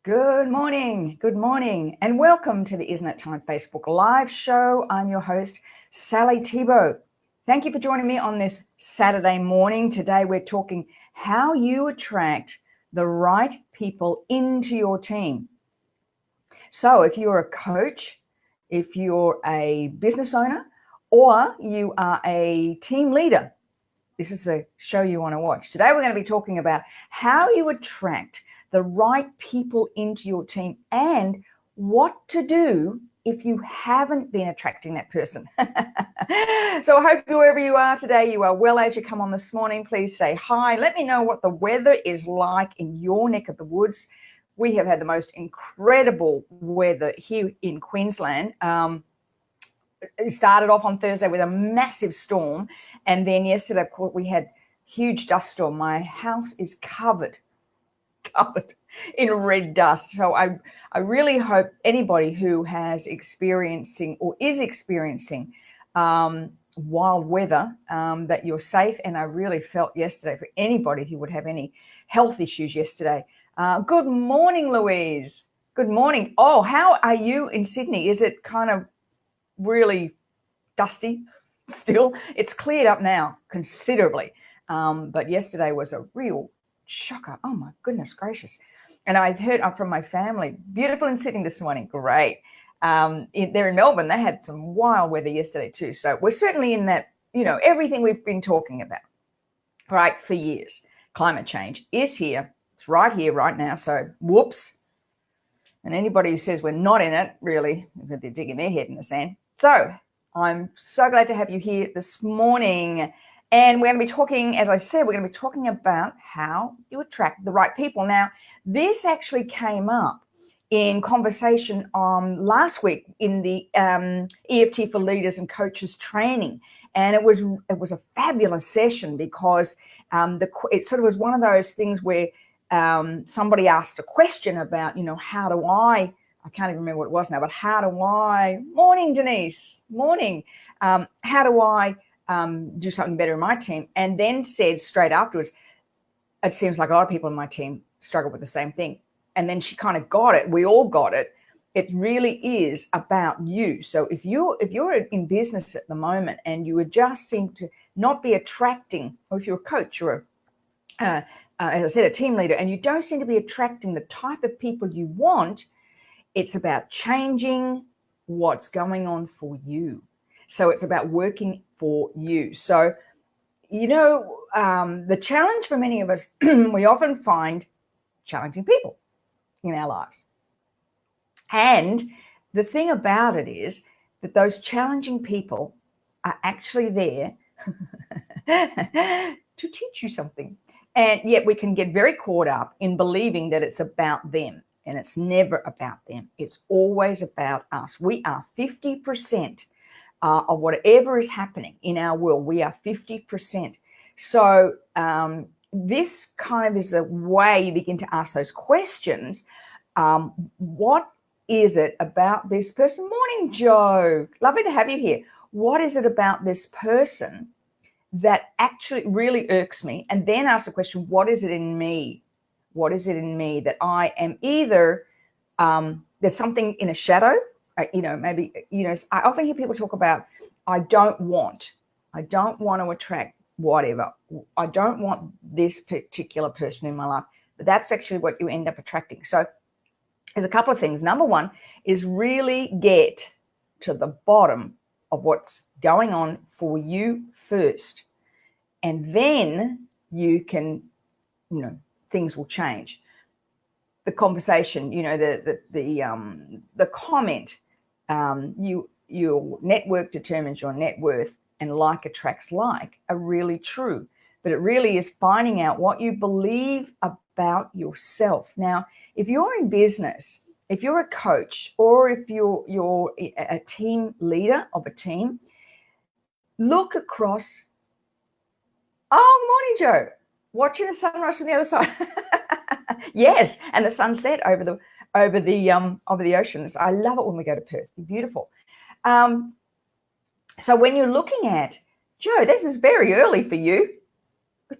Good morning, and welcome to the Isn't It Time Facebook Live show. I'm your host, Sally Thibault. Thank you for joining me on this Saturday morning. Today we're talking how you attract the right people into your team. So if you're a coach, if you're a business owner, or you are a team leader, this is the show you want to watch. Today we're going to be talking about how you attract the right people into your team and what to do if you haven't been attracting that person. So I hope wherever you are today, you are well. As you come on this morning, please say hi. Let me know what the weather is like in your neck of the woods. We have had the most incredible weather here in Queensland. It started off on Thursday with a massive storm, and then yesterday we had huge dust storm. My house is covered in red dust. So I really hope anybody who has experiencing or is experiencing wild weather, that you're safe. And I really felt yesterday for anybody who would have any health issues yesterday. Good morning, Louise. Good morning. Oh, how are you in Sydney? Is it kind of really dusty still? It's cleared up now considerably. But yesterday was a real shocker. Oh my goodness gracious. And I've heard from my family, beautiful in Sydney this morning. Great. They're in Melbourne. They had some wild weather yesterday too. So we're certainly in that, everything we've been talking about, right, for years. Climate change is here. It's right here, right now. So whoops. And anybody who says we're not in it, really, they're digging their head in the sand. So I'm so glad to have you here this morning. And we're going to be talking, as I said, we're going to be talking about how you attract the right people. Now, this actually came up in conversation last week in the EFT for Leaders and Coaches training. And it was a fabulous session because it sort of was one of those things where somebody asked a question about, how do I can't even remember what it was now, but morning, Denise, morning. How do I do something better in my team? And then said straight afterwards, it seems like a lot of people in my team struggle with the same thing. And then she kind of got it. We all got it. It really is about you. So if you're in business at the moment and you would just seem to not be attracting, or if you're a coach or as I said, a team leader, and you don't seem to be attracting the type of people you want, it's about changing what's going on for you. So it's about working for you. So, the challenge for many of us, we often find challenging people in our lives. And the thing about it is that those challenging people are actually there to teach you something. And yet we can get very caught up in believing that it's about them. And it's never about them. It's always about us. We are 50% of whatever is happening in our world. We are 50%. So this kind of is a way you begin to ask those questions. What is it about this person? Morning, Joe. Lovely to have you here. What is it about this person that actually really irks me? And then ask the question, what is it in me? What is it in me that I am either, there's something in a shadow, maybe, I often hear people talk about, I don't want to attract whatever. I don't want this particular person in my life, but that's actually what you end up attracting. So there's a couple of things. Number one is really get to the bottom of what's going on for you first. And then you can, things will change. The conversation, the comment, your network determines your net worth and like attracts like are really true. But it really is finding out what you believe about yourself. Now, if you're in business, if you're a coach, or if you're a team leader of a team, look across. Oh, morning, Joe. Watching the sunrise from the other side. Yes, and the sunset over the oceans. I love it when we go to Perth. Beautiful. So when you're looking at, Joe, this is very early for you.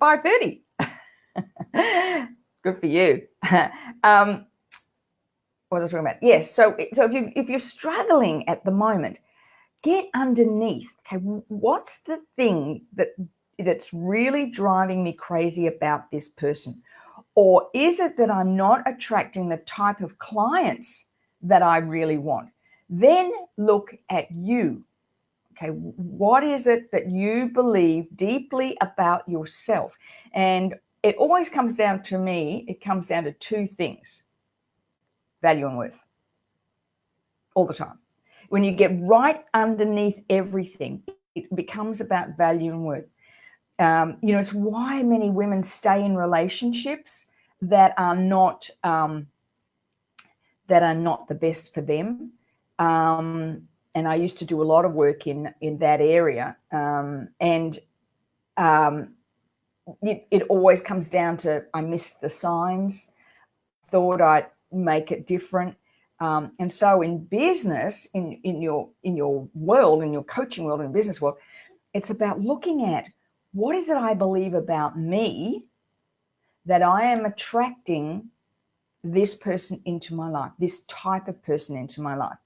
5:30. Good for you. What was I talking about? Yes. So if you're struggling at the moment, get underneath. Okay, what's the thing that's really driving me crazy about this person? Or is it that I'm not attracting the type of clients that I really want? Then look at you. Okay, what is it that you believe deeply about yourself? And it always comes down to me, it comes down to two things: value and worth. All the time. When you get right underneath everything, it becomes about value and worth. It's why many women stay in relationships that are not the best for them. And I used to do a lot of work in that area. It always comes down to, I missed the signs, thought I'd make it different. And so in business, in your world, in your coaching world, in business world, it's about looking at, what is it I believe about me that I am attracting this person into my life, this type of person into my life?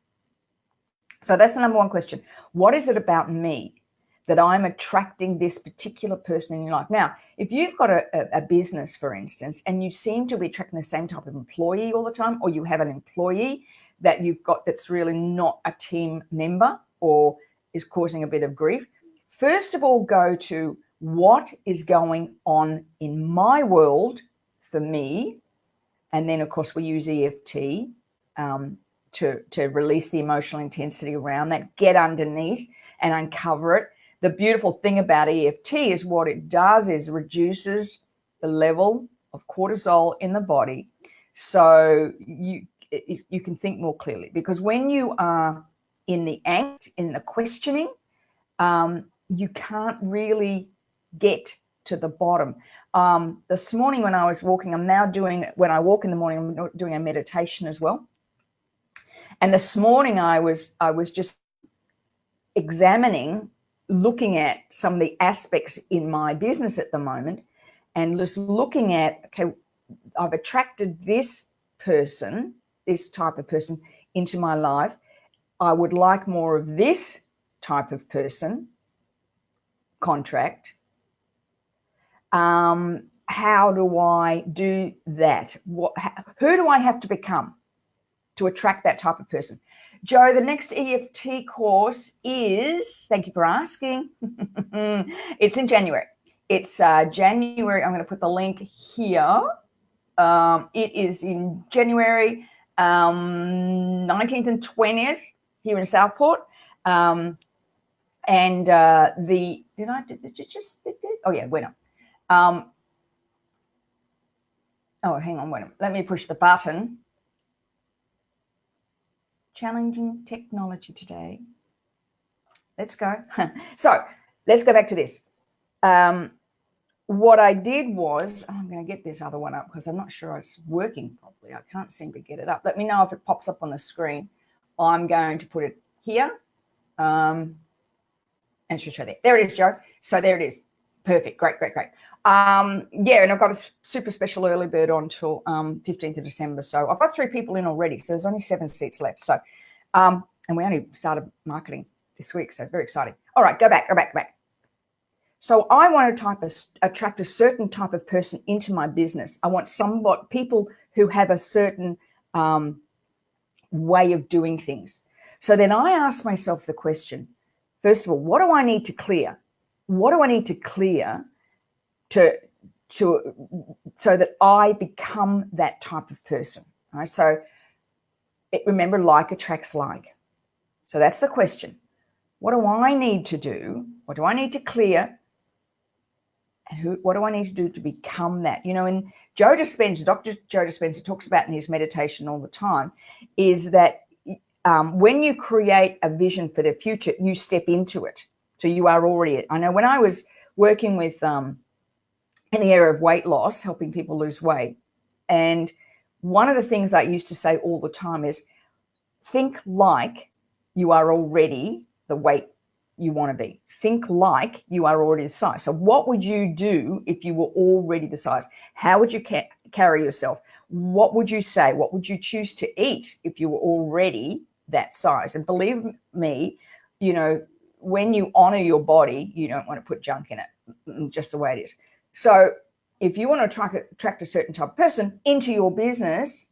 So that's the number one question. What is it about me that I'm attracting this particular person in your life? Now, if you've got a business, for instance, and you seem to be attracting the same type of employee all the time, or you have an employee that you've got that's really not a team member or is causing a bit of grief, first of all, go to, what is going on in my world for me? And then, of course, we use EFT to release the emotional intensity around that, get underneath and uncover it. The beautiful thing about EFT is what it does is reduces the level of cortisol in the body, so you can think more clearly. Because when you are in the angst, in the questioning, you can't really get to the bottom. This morning when I was walking, when I walk in the morning, I'm doing a meditation as well. And this morning I was just examining, looking at some of the aspects in my business at the moment, and just looking at, okay, I've attracted this person, this type of person into my life. I would like more of this type of person, contract. How do I do that? Who do I have to become to attract that type of person? Joe, the next EFT course is, thank you for asking, it's in January. It's January. I'm going to put the link here. It is in January 19th and 20th here in Southport. Oh yeah, wait up. Hang on, wait a minute. Let me push the button. Challenging technology today. Let's go. So let's go back to this. What I did was, I'm going to get this other one up because I'm not sure it's working properly. I can't seem to get it up. Let me know if it pops up on the screen. I'm going to put it here. And should show there. There it is, Joe. So there it is. Perfect. Great. And I've got a super special early bird on till 15th of December. So I've got 3 people in already. So there's only 7 seats left. So, and we only started marketing this week. So it's very exciting. All right, go back. So I want to attract a certain type of person into my business. I want people who have a certain way of doing things. So then I ask myself the question, first of all, what do I need to clear? What do I need to clear so that I become that type of person? All right? So remember, like attracts like. So that's the question. What do I need to do? What do I need to clear? And what do I need to do to become that? And Dr. Joe Dispenza talks about in his meditation all the time is that when you create a vision for the future, you step into it. So you are already it. I know when I was working with in the area of weight loss, helping people lose weight, and one of the things I used to say all the time is, think like you are already the weight you want to be. Think like you are already the size. So what would you do if you were already the size? How would you carry yourself? what would you say? What would you choose to eat if you were already that size? And believe me, when you honor your body, you don't want to put junk in it, just the way it is. So if you want to attract a certain type of person into your business,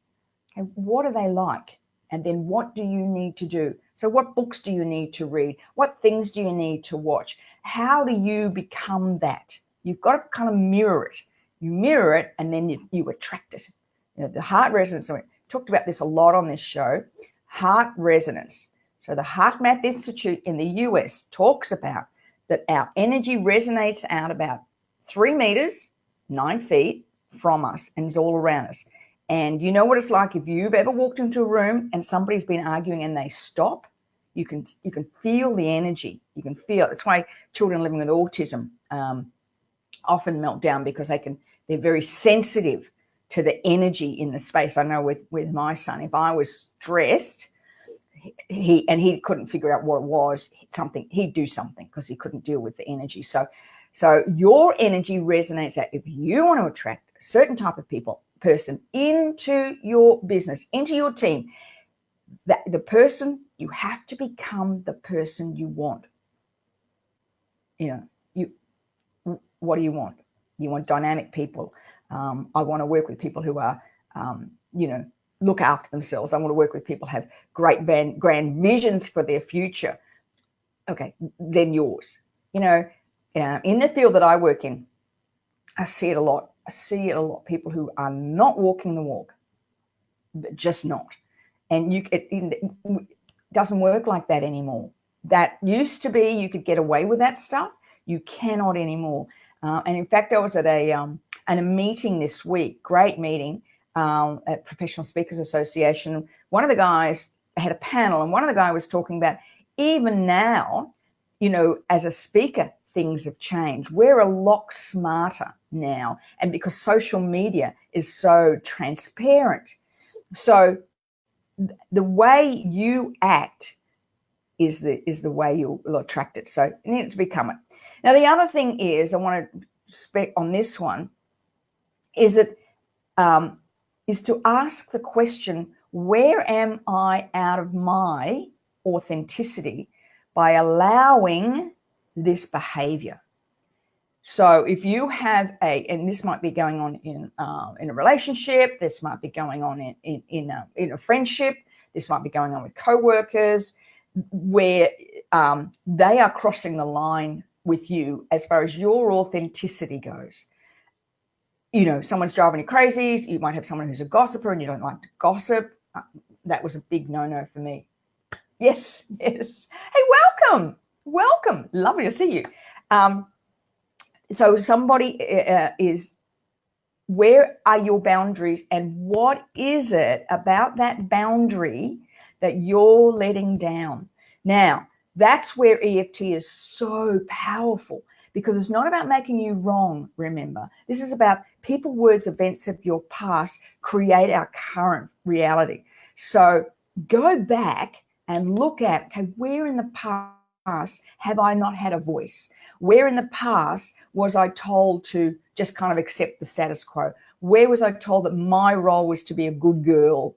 okay, what are they like? And then what do you need to do? So what books do you need to read? What things do you need to watch? How do you become that? You've got to kind of mirror it. You mirror it and then you attract it. The heart resonance, I talked about this a lot on this show, heart resonance. So the HeartMath Institute in the US talks about that our energy resonates out about 3 meters, 9 feet from us, and is all around us. And you know what it's like if you've ever walked into a room and somebody's been arguing and they stop, you can feel the energy. You can feel it. That's why children living with autism often melt down, because they're very sensitive to the energy in the space. I know with my son, if I was stressed, he couldn't figure out what it was, he'd do something because he couldn't deal with the energy. So your energy resonates out. If you want to attract a certain type of person into your business, into your team, the person, you have to become the person you want. What do you want? You want dynamic people. I want to work with people who are, look after themselves. I want to work with people who have great grand visions for their future. Okay, then yours. In the field that I work in, I see it a lot. People who are not walking the walk, but just not. And it doesn't work like that anymore. That used to be, you could get away with that stuff. You cannot anymore. And in fact, I was at a meeting this week, great meeting at Professional Speakers Association. One of the guys had a panel, and one of the guys was talking about, even now, as a speaker, things have changed. We're a lot smarter now, and because social media is so transparent. So the way you act is the way you'll attract it. So you need to become it. Now, the other thing is, I want to speak on this one, is to ask the question, where am I out of my authenticity by allowing this behavior? So if you have and this might be going on in a relationship, this might be going on in a friendship, this might be going on with coworkers, where they are crossing the line with you as far as your authenticity goes. Someone's driving you crazy. You might have someone who's a gossiper and you don't like to gossip. That was a big no-no for me. Yes. Hey, welcome. Lovely to see you. So somebody where are your boundaries, and what is it about that boundary that you're letting down? Now, that's where EFT is so powerful, because it's not about making you wrong, remember. This is about people, words, events of your past create our current reality. So go back and look at, okay, where in the past have I not had a voice? Where in the past was I told to just kind of accept the status quo? Where was I told that my role was to be a good girl,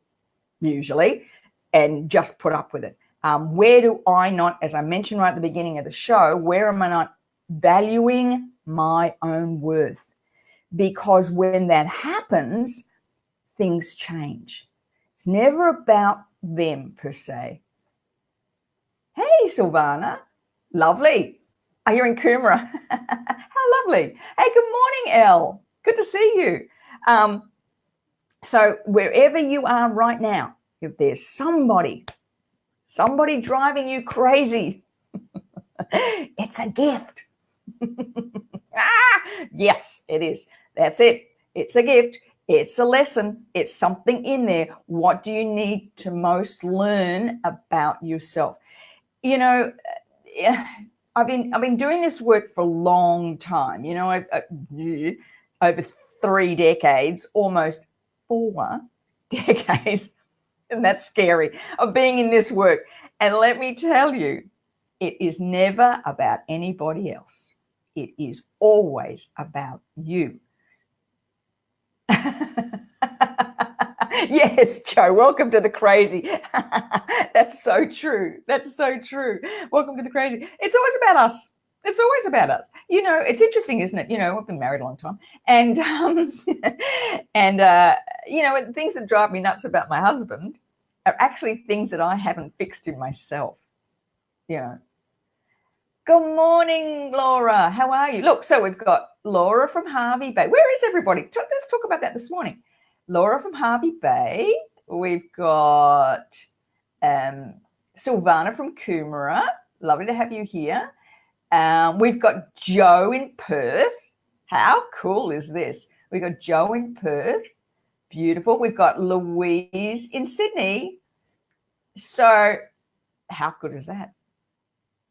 usually, and just put up with it? Where do I not, as I mentioned right at the beginning of the show, where am I not valuing my own worth? Because when that happens, things change. It's never about them per se. Hey, Silvana. Lovely. Oh, you're in Coomera. How lovely. Hey, good morning, Elle. Good to see you. So wherever you are right now, if there's somebody driving you crazy, it's a gift. Yes, it is. That's it. It's a gift. It's a lesson. It's something in there. What do you need to most learn about yourself? I've been doing this work for a long time. Over 3 decades, almost 4 decades, and that's scary, of being in this work. And let me tell you, it is never about anybody else. It is always about you. Yes, Joe, welcome to the crazy. That's so true. That's so true. Welcome to the crazy. It's always about us. It's always about us. You know, it's interesting, isn't it? You know, I've been married a long time. And, you know, things that drive me nuts about my husband are actually things that I haven't fixed in myself. You know. Good morning, Laura. How are you? Look, so we've got Laura from Hervey Bay. Where is everybody? Let's talk about that this morning. Laura from Hervey Bay. We've got Silvana from Coomera. Lovely to have you here. We've got Joe in Perth. How cool is this? We've got Joe in Perth. Beautiful. We've got Louise in Sydney. So how good is that?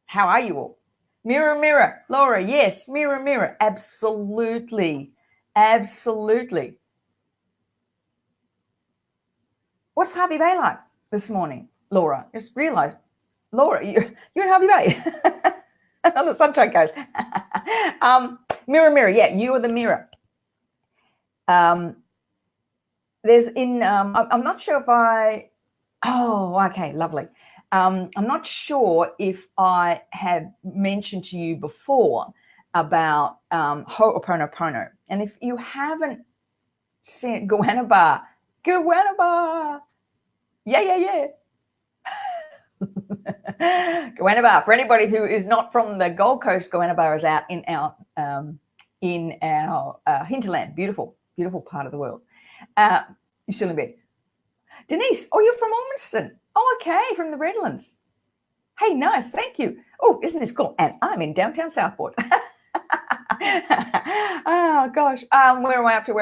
How are you all? Mirror, mirror. Laura, yes. Mirror, mirror. Absolutely. Absolutely. What's Hervey Bay like this morning, Laura? Just realised, Laura, you're in Hervey Bay. On the Sunshine Coast. Mirror, mirror. Yeah, you are the mirror. I'm not sure if okay, lovely. I'm not sure if I have mentioned to you before about Ho'oponopono. And if you haven't seen Goanaba. Yeah. Goanaba. For anybody who is not from the Gold Coast, Goanaba is out in our hinterland. Beautiful, beautiful part of the world. You still in bed? Denise, oh, you're from Ormiston. Oh, okay, from the Redlands. Hey, nice, thank you. Oh, isn't this cool? And I'm in downtown Southport. Oh, gosh. Where am I up to?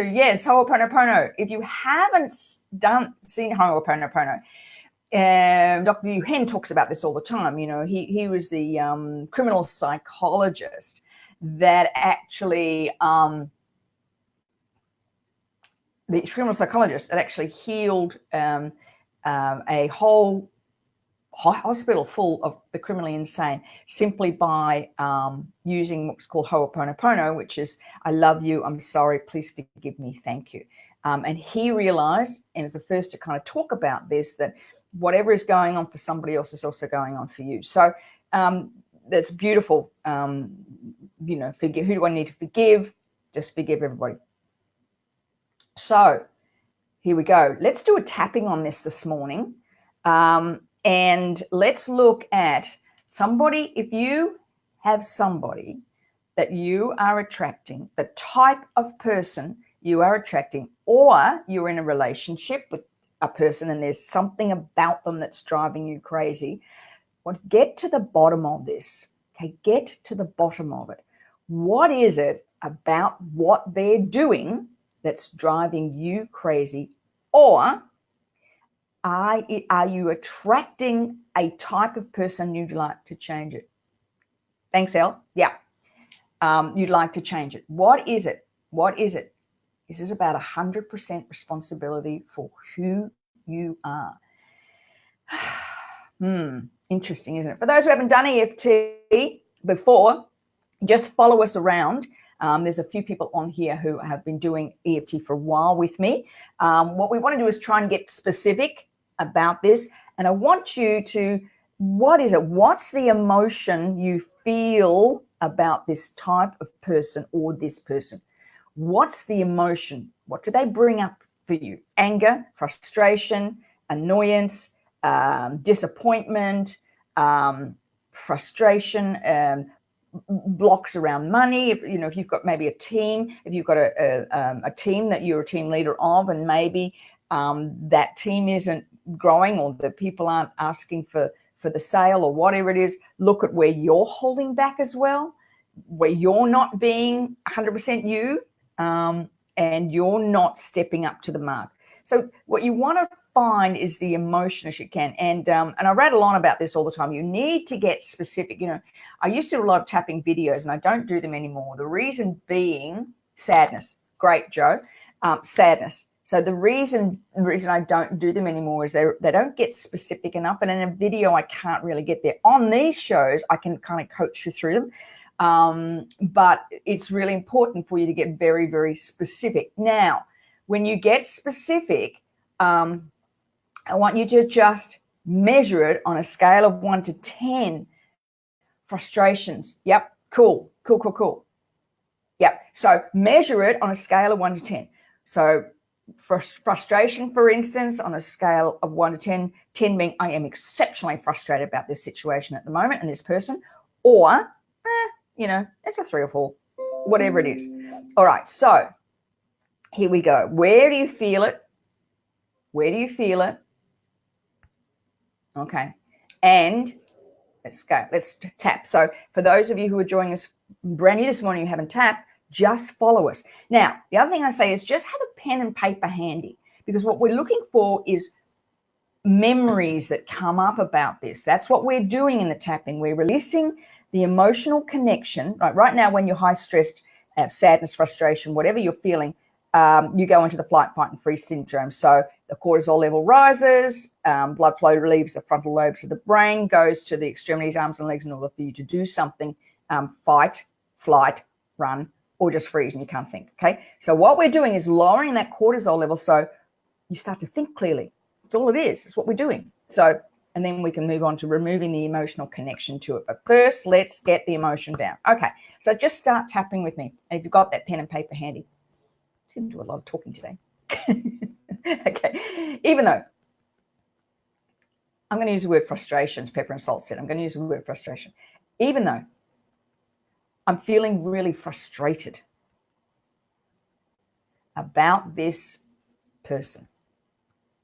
Yes, Ho'oponopono. If you haven't seen Ho'oponopono, Dr. Yuhen talks about this all the time. You know, he was the criminal psychologist that actually healed a whole hospital full of the criminally insane simply by using what's called Ho'oponopono, which is, I love you, I'm sorry, please forgive me, thank you. And he realized, and was the first to kind of talk about this, that whatever is going on for somebody else is also going on for you. So that's beautiful. You know, forgive. Who do I need to forgive? Just forgive everybody. So here we go. Let's do a tapping on this morning. And let's look at somebody. If you have somebody that you are attracting, the type of person you are attracting, or you're in a relationship with a person and there's something about them that's driving you crazy, well, get to the bottom of this. Okay, get to the bottom of it. What is it about what they're doing that's driving you crazy? Or are you attracting a type of person you'd like to change it? Thanks, Elle. Yeah. You'd like to change it. What is it? What is it? This is about 100% responsibility for who you are. Interesting, isn't it? For those who haven't done EFT before, just follow us around. There's a few people on here who have been doing EFT for a while with me. What we want to do is try and get specific about this. And I want you to, what is it? What's the emotion you feel about this type of person or this person? What's the emotion? What do they bring up for you? Anger, frustration, annoyance, disappointment, frustration, blocks around money. If you've got maybe a team, if you've got a team that you're a team leader of, and maybe that team isn't growing, or the people aren't asking for the sale or whatever it is, look at where you're holding back as well, where you're not being 100% you, and you're not stepping up to the mark. So what you want to find is the emotion as you can. And I rattle on about this all the time. You need to get specific. I used to do a lot of tapping videos, and I don't do them anymore. The reason being sadness. Great, Joe. Sadness. So the reason I don't do them anymore is they don't get specific enough. And in a video, I can't really get there. On these shows, I can kind of coach you through them. But it's really important for you to get very, very specific. Now, when you get specific, I want you to just measure it on a scale of 1 to 10 frustrations. Yep, cool. Yep, so measure it on a scale of 1 to 10. So frustration, for instance, on a scale of 1 to 10, 10 being I am exceptionally frustrated about this situation at the moment and this person, or, it's a 3 or 4, whatever it is. All right, so here we go. Where do you feel it? Okay, and let's go. Let's tap. So for those of you who are joining us brand new this morning, you haven't tapped, just follow us. Now, the other thing I say is just have a pen and paper handy, because what we're looking for is memories that come up about this. That's what we're doing in the tapping. We're releasing the emotional connection. Right now, when you're high stressed, sadness, frustration, whatever you're feeling, you go into the flight, fight, and freeze syndrome. So the cortisol level rises, blood flow relieves the frontal lobes of the brain, goes to the extremities, arms and legs in order for you to do something, fight, flight, run, or just freeze and you can't think, okay? So what we're doing is lowering that cortisol level so you start to think clearly. That's all it is. It's what we're doing. So, and then we can move on to removing the emotional connection to it. But first, let's get the emotion down. Okay, so just start tapping with me. And if you've got that pen and paper handy, I seem to do a lot of talking today. Okay, even though I'm going to use the word frustration, as Pepper and Salt said, I'm going to use the word frustration. Even though I'm feeling really frustrated about this person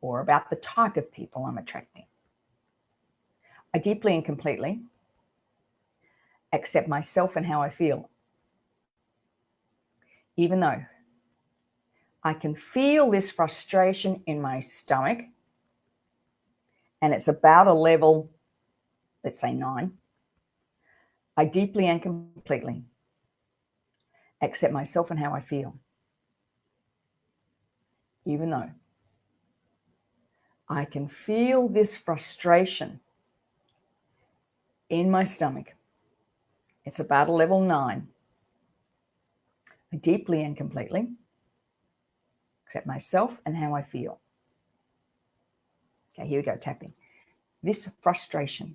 or about the type of people I'm attracting, I deeply and completely accept myself and how I feel, even though I can feel this frustration in my stomach and it's about a level, let's say 9. I deeply and completely accept myself and how I feel, even though I can feel this frustration in my stomach. It's about a level 9. I deeply and completely accept myself and how I feel. Okay, here we go, tapping. This frustration,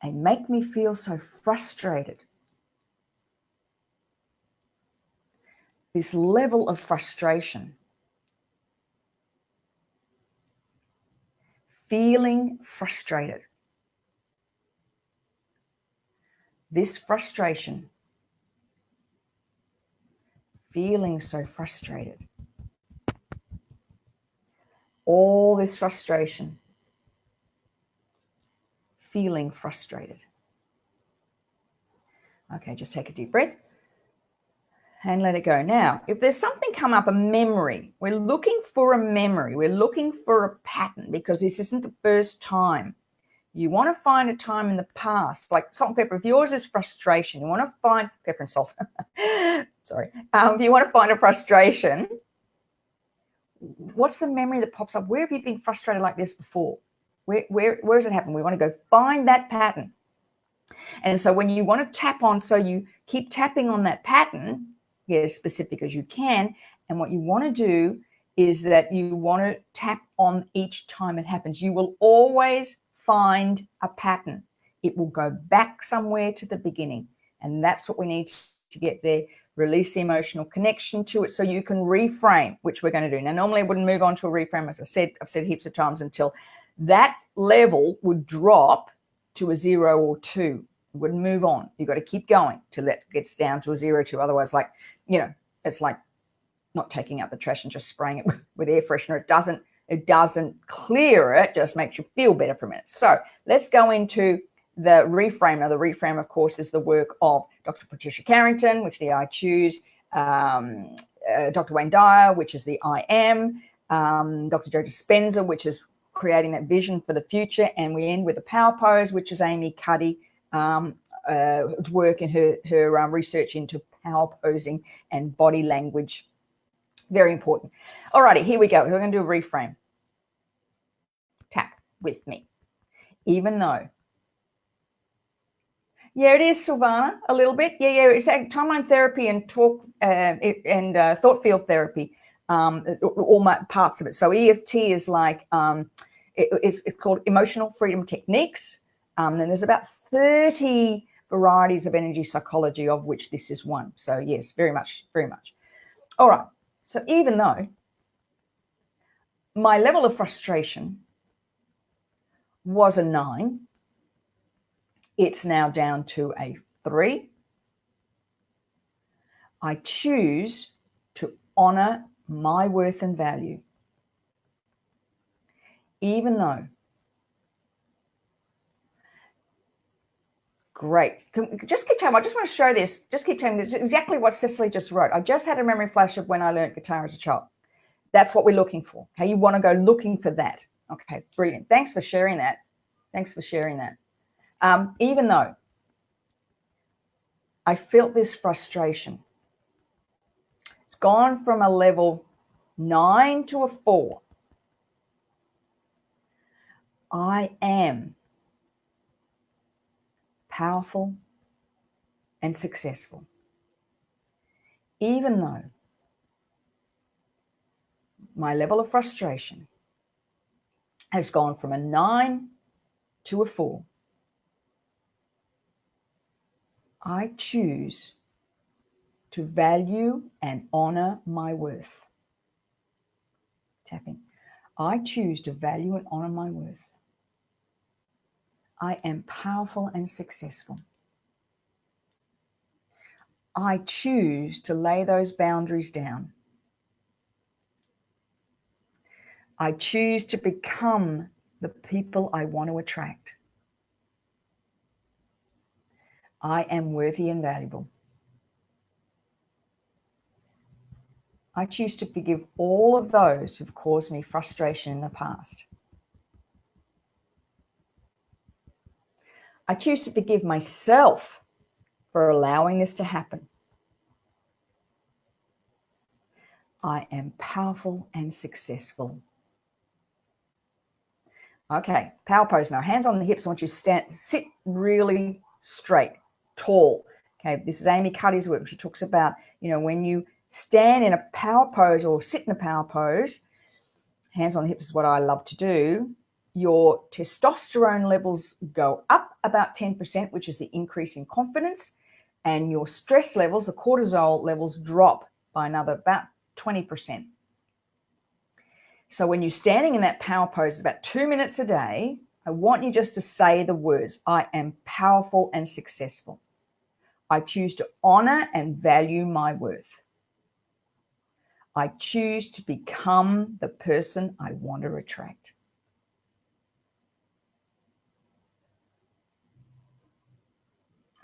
and make me feel so frustrated. This level of frustration, feeling frustrated. This frustration, feeling so frustrated. All this frustration, feeling frustrated. Okay, just take a deep breath and let it go. Now, if there's something come up, a memory, we're looking for a memory, we're looking for a pattern, because this isn't the first time. You want to find a time in the past, like salt and pepper. If yours is frustration, you want to find pepper and salt. Sorry. If you want to find a frustration, what's the memory that pops up? Where have you been frustrated like this before? Where has it happened? We want to go find that pattern. And so when you want to tap on, so you keep tapping on that pattern, get as specific as you can. And what you want to do is that you want to tap on each time it happens. You will always find a pattern. It will go back somewhere to the beginning. And that's what we need to get there. Release the emotional connection to it so you can reframe, which we're going to do. Now, normally I wouldn't move on to a reframe, as I've said heaps of times, until that level would drop to a 0 or 2. You wouldn't move on. You've got to keep going till it gets down to a 0, 2. Otherwise, it's like not taking out the trash and just spraying it with air freshener. It doesn't clear it, just makes you feel better for a minute. So let's go into the reframe. Now, the reframe, of course, is the work of Dr. Patricia Carrington, which the I choose, Dr. Wayne Dyer, which is the I am, Dr. Joe Dispenza, which is creating that vision for the future, and we end with the power pose, which is Amy Cuddy, work in her research into power posing and body language. Very important. All righty, here we go. We're going to do a reframe. Tap with me. Even though. Yeah, it is, Silvana, a little bit. Yeah, it's timeline therapy and talk and thought field therapy all my parts of it. So EFT is like, it's called Emotional Freedom Techniques. And there's about 30 varieties of energy psychology, of which this is one. So yes, very much, very much. All right. So even though my level of frustration was a 9, it's now down to a 3. I choose to honor my worth and value, even though. Great. Just keep telling me. I just want to show this. Just keep telling me. This is exactly what Cicely just wrote. I just had a memory flash of when I learned guitar as a child. That's what we're looking for. Okay, you want to go looking for that. Okay, brilliant. Thanks for sharing that. Thanks for sharing that. Even though I felt this frustration, it's gone from a level 9 to a 4. I am powerful and successful, even though my level of frustration has gone from a 9 to a 4. I choose to value and honor my worth. Tapping. I choose to value and honor my worth. I am powerful and successful. I choose to lay those boundaries down. I choose to become the people I want to attract. I am worthy and valuable. I choose to forgive all of those who've caused me frustration in the past. I choose to forgive myself for allowing this to happen. I am powerful and successful. Okay, power pose now. Hands on the hips. I want you to sit really straight, tall. Okay, this is Amy Cuddy's work. She talks about, when you stand in a power pose or sit in a power pose, hands on the hips is what I love to do. Your testosterone levels go up about 10%, which is the increase in confidence, and your stress levels, the cortisol levels, drop by another about 20%. So when you're standing in that power pose, about 2 minutes a day, I want you just to say the words, I am powerful and successful. I choose to honor and value my worth. I choose to become the person I want to attract.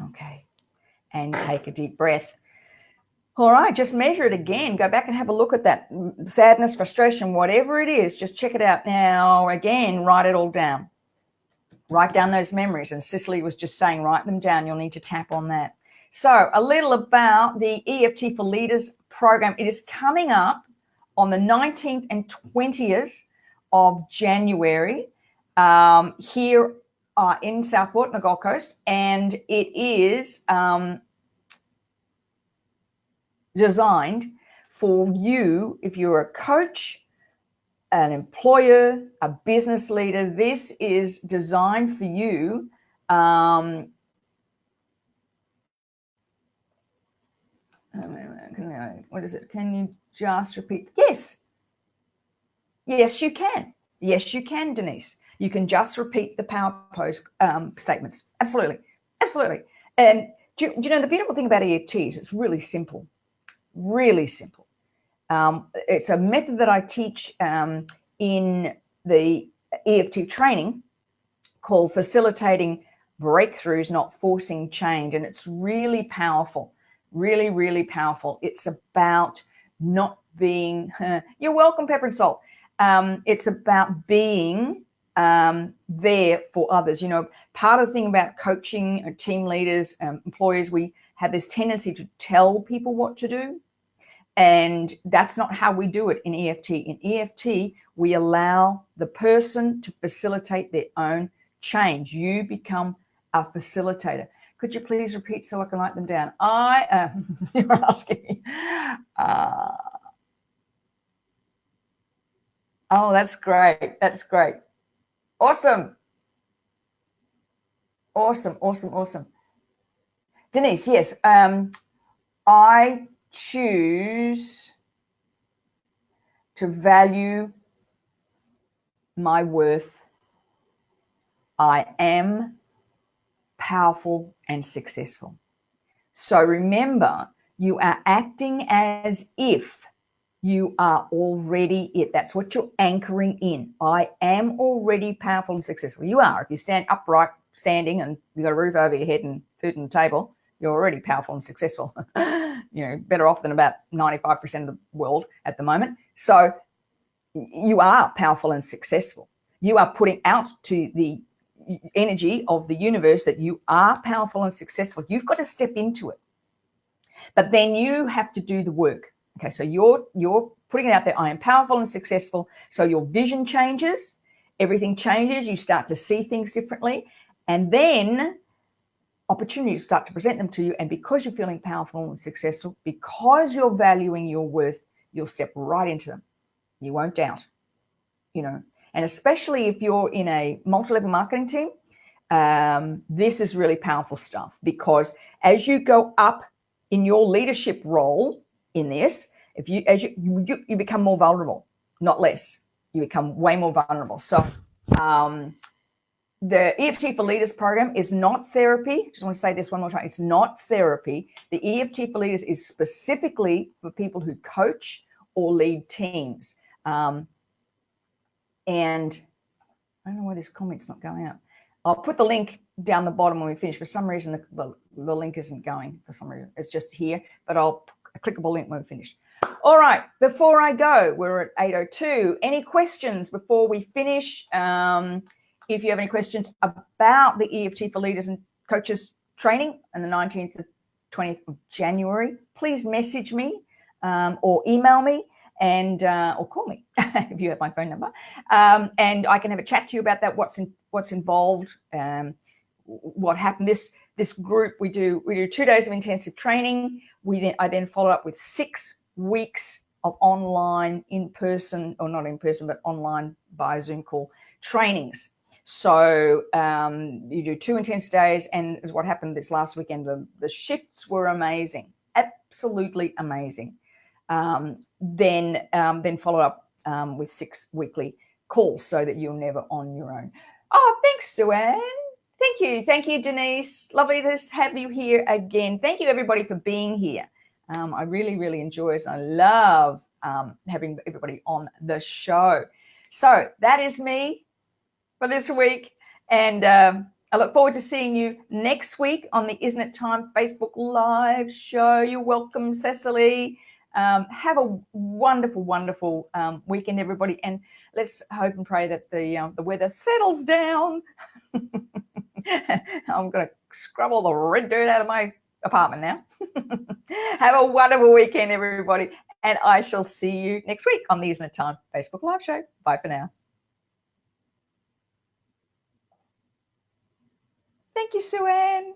Okay, and take a deep breath. All right, just measure it again. Go back and have a look at that sadness, frustration, whatever it is. Just check it out. Now, again, write it all down. Write down those memories. And Cicely was just saying, write them down. You'll need to tap on that. So a little about the EFT for Leaders program. It is coming up on the 19th and 20th of January here in Southport, on the Gold Coast. And it is designed for you if you're a coach, an employer, a business leader. This is designed for you. What is it? Can you just repeat? Yes. Yes, you can. Yes, you can, Denise. You can just repeat the power pose statements. Absolutely. Absolutely. And do you know the beautiful thing about EFT is it's really simple. Really simple. It's a method that I teach in the EFT training called Facilitating Breakthroughs, Not Forcing Change. And it's really powerful, really, really powerful. It's about not being, you're welcome, pepper and salt. It's about being there for others. Part of the thing about coaching team leaders, employers, we have this tendency to tell people what to do. And that's not how we do it in EFT. In EFT, we allow the person to facilitate their own change. You become a facilitator. Could you please repeat so I can write them down? You're asking me. Oh, that's great. That's great. Awesome. Awesome. Denise, yes. I choose to value my worth. I am powerful and successful. So remember, you are acting as if you are already it. That's what you're anchoring in. I am already powerful and successful. You are. If you stand upright, standing, and you've got a roof over your head and food on the table, you're already powerful and successful. Better off than about 95% of the world at the moment. So you are powerful and successful. You are putting out to the energy of the universe that you are powerful and successful. You've got to step into it. But then you have to do the work. Okay, so you're putting it out there. I am powerful and successful. So your vision changes, everything changes. You start to see things differently, and then opportunities start to present them to you. And because you're feeling powerful and successful, because you're valuing your worth, you'll step right into them. You won't doubt. And especially if you're in a multi-level marketing team, this is really powerful stuff, because as you go up in your leadership role in this, you become more vulnerable, not less. You become way more vulnerable. So the EFT for Leaders program is not therapy. Just want to say this one more time. It's not therapy. The EFT for Leaders is specifically for people who coach or lead teams. And I don't know why this comment's not going out. I'll put the link down the bottom when we finish. For some reason, the link isn't going for some reason. It's just here, but I'll a clickable link when we finish. All right, before I go, we're at 8:02. Any questions before we finish? If you have any questions about the EFT for Leaders and Coaches training on the 19th to 20th of January, please message me or email me. Or call me if you have my phone number, and I can have a chat to you about that. What's involved, what happened. This group we do 2 days of intensive training. I then follow up with 6 weeks of online, in person, or not in person, but online via Zoom call trainings. So you do 2 intense days, and what happened this last weekend, the shifts were amazing, absolutely amazing. Then follow up with 6 weekly calls so that you're never on your own. Oh, thanks, Sue-Ann. Thank you, Denise. Lovely to have you here again. Thank you, everybody, for being here. I really enjoy it. I love having everybody on the show. So that is me for this week, and I look forward to seeing you next week on the Isn't It Time Facebook Live show. You're welcome, Cecily. Have a wonderful weekend, everybody, and let's hope and pray that the weather settles down. I'm going to scrub all the red dirt out of my apartment now. Have a wonderful weekend, everybody, and I shall see you next week on the Isn't It Time Facebook Live show. Bye for now. Thank you, Sue-Ann.